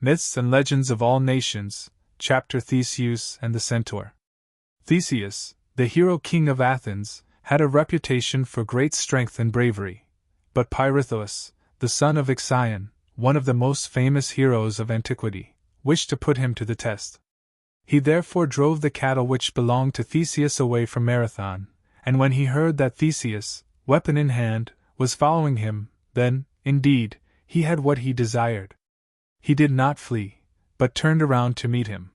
Myths and Legends of All Nations, Chapter Theseus and the Centaur. Theseus, the hero king of Athens, had a reputation for great strength and bravery, but Pirithous, the son of Ixion, one of the most famous heroes of antiquity, wished to put him to the test. He therefore drove the cattle which belonged to Theseus away from Marathon, and when he heard that Theseus, weapon in hand, was following him, then, indeed, he had what he desired. He did not flee, but turned around to meet him.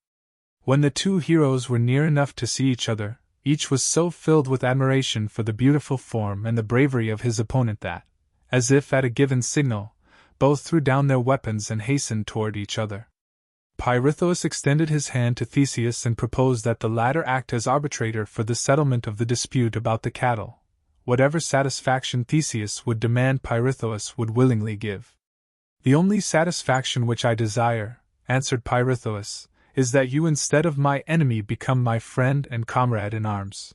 When the two heroes were near enough to see each other, each was so filled with admiration for the beautiful form and the bravery of his opponent that, as if at a given signal, both threw down their weapons and hastened toward each other. Pirithous extended his hand to Theseus and proposed that the latter act as arbitrator for the settlement of the dispute about the cattle. Whatever satisfaction Theseus would demand, Pirithous would willingly give. "The only satisfaction which I desire," answered Pirithous, "is that you instead of my enemy become my friend and comrade in arms."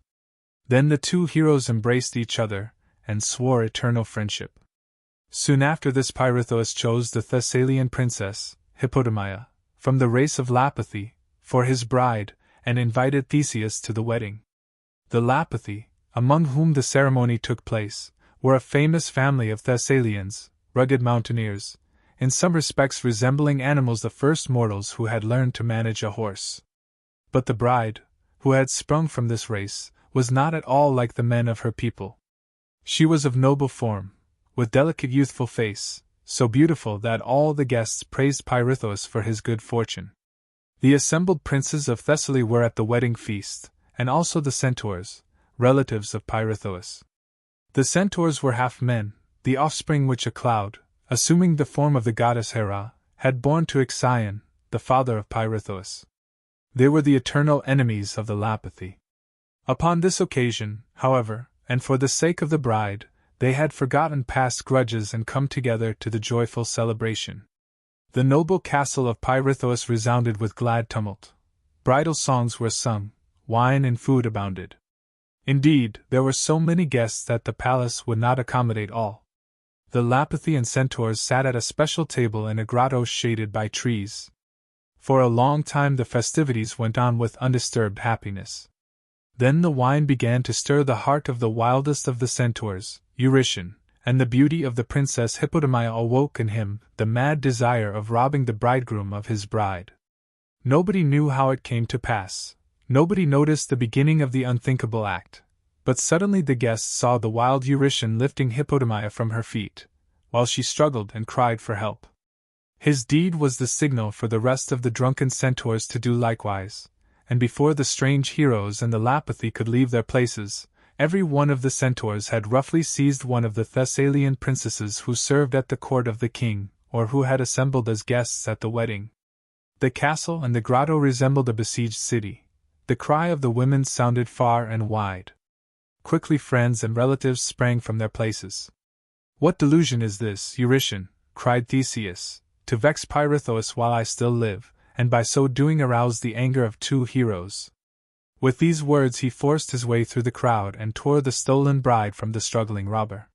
Then the two heroes embraced each other, and swore eternal friendship. Soon after this Pirithous chose the Thessalian princess, Hippodamia, from the race of Lapithae, for his bride, and invited Theseus to the wedding. The Lapithae, among whom the ceremony took place, were a famous family of Thessalians, rugged mountaineers, in some respects resembling animals, the first mortals who had learned to manage a horse. But the bride, who had sprung from this race, was not at all like the men of her people. She was of noble form, with delicate youthful face, so beautiful that all the guests praised Pirithous for his good fortune. The assembled princes of Thessaly were at the wedding feast, and also the centaurs, relatives of Pirithous. The centaurs were half men, the offspring which a cloud, assuming the form of the goddess Hera, had borne to Ixion, the father of Pirithous. They were the eternal enemies of the Lapithae. Upon this occasion, however, and for the sake of the bride, they had forgotten past grudges and come together to the joyful celebration. The noble castle of Pirithous resounded with glad tumult. Bridal songs were sung, wine and food abounded. Indeed, there were so many guests that the palace would not accommodate all. The Lapithae and centaurs sat at a special table in a grotto shaded by trees. For a long time the festivities went on with undisturbed happiness. Then the wine began to stir the heart of the wildest of the centaurs, Eurytion, and the beauty of the princess Hippodamia awoke in him the mad desire of robbing the bridegroom of his bride. Nobody knew how it came to pass, nobody noticed the beginning of the unthinkable act. But suddenly the guests saw the wild Eurytion lifting Hippodamia from her feet, while she struggled and cried for help. His deed was the signal for the rest of the drunken centaurs to do likewise, and before the strange heroes and the Lapithae could leave their places, every one of the centaurs had roughly seized one of the Thessalian princesses who served at the court of the king, or who had assembled as guests at the wedding. The castle and the grotto resembled a besieged city. The cry of the women sounded far and wide. Quickly friends and relatives sprang from their places. "What delusion is this, Eurytion?" cried Theseus, "to vex Pirithous while I still live, and by so doing arouse the anger of two heroes?" With these words he forced his way through the crowd and tore the stolen bride from the struggling robber.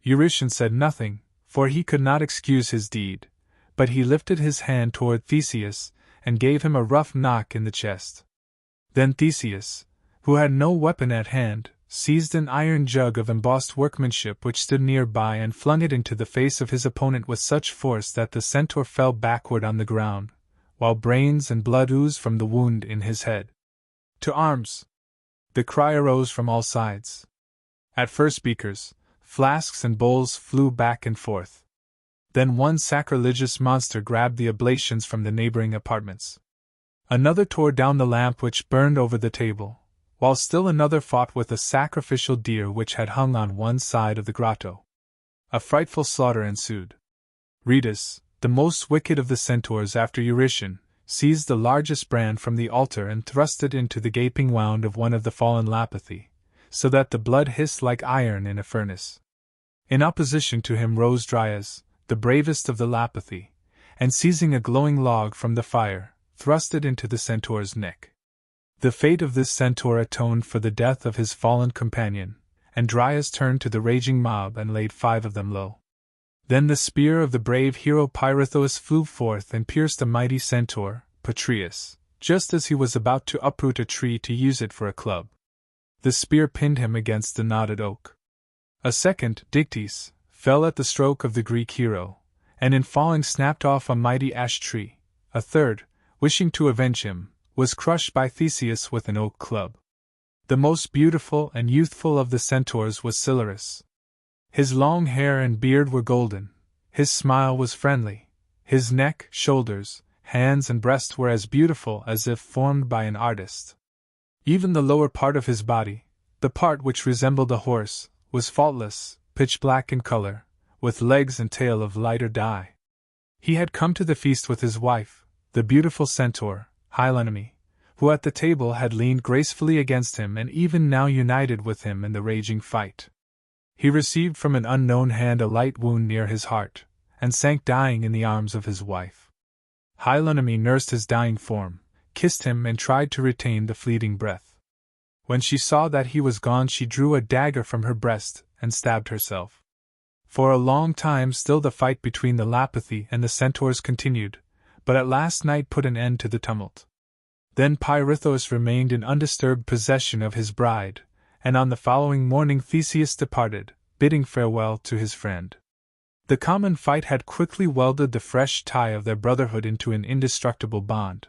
Eurytion said nothing, for he could not excuse his deed, but he lifted his hand toward Theseus and gave him a rough knock in the chest. Then Theseus, who had no weapon at hand, seized an iron jug of embossed workmanship which stood near by and flung it into the face of his opponent with such force that the centaur fell backward on the ground, while brains and blood oozed from the wound in his head. "To arms!" The cry arose from all sides. At first beakers, flasks and bowls flew back and forth. Then one sacrilegious monster grabbed the oblations from the neighboring apartments. Another tore down the lamp which burned over the table, while still another fought with a sacrificial deer which had hung on one side of the grotto. A frightful slaughter ensued. Rhoetus, the most wicked of the centaurs after Eurytion, seized the largest brand from the altar and thrust it into the gaping wound of one of the fallen Lapithae, so that the blood hissed like iron in a furnace. In opposition to him rose Dryas, the bravest of the Lapithae, and seizing a glowing log from the fire, thrust it into the centaur's neck. The fate of this centaur atoned for the death of his fallen companion, and Dryas turned to the raging mob and laid 5 of them low. Then the spear of the brave hero Pirithous flew forth and pierced a mighty centaur, Patreus, just as he was about to uproot a tree to use it for a club. The spear pinned him against the knotted oak. A second, Dictys, fell at the stroke of the Greek hero, and in falling snapped off a mighty ash tree. A third, wishing to avenge him, was crushed by Theseus with an oak club. The most beautiful and youthful of the centaurs was Silurus. His long hair and beard were golden, his smile was friendly, his neck, shoulders, hands and breast were as beautiful as if formed by an artist. Even the lower part of his body, the part which resembled a horse, was faultless, pitch black in color, with legs and tail of lighter dye. He had come to the feast with his wife, the beautiful centaur, Hylonome, who at the table had leaned gracefully against him and even now united with him in the raging fight. He received from an unknown hand a light wound near his heart, and sank dying in the arms of his wife. Hylonome nursed his dying form, kissed him and tried to retain the fleeting breath. When she saw that he was gone she drew a dagger from her breast and stabbed herself. For a long time still the fight between the Lapithae and the centaurs continued, but at last night put an end to the tumult. Then Pirithous remained in undisturbed possession of his bride, and on the following morning Theseus departed, bidding farewell to his friend. The common fight had quickly welded the fresh tie of their brotherhood into an indestructible bond.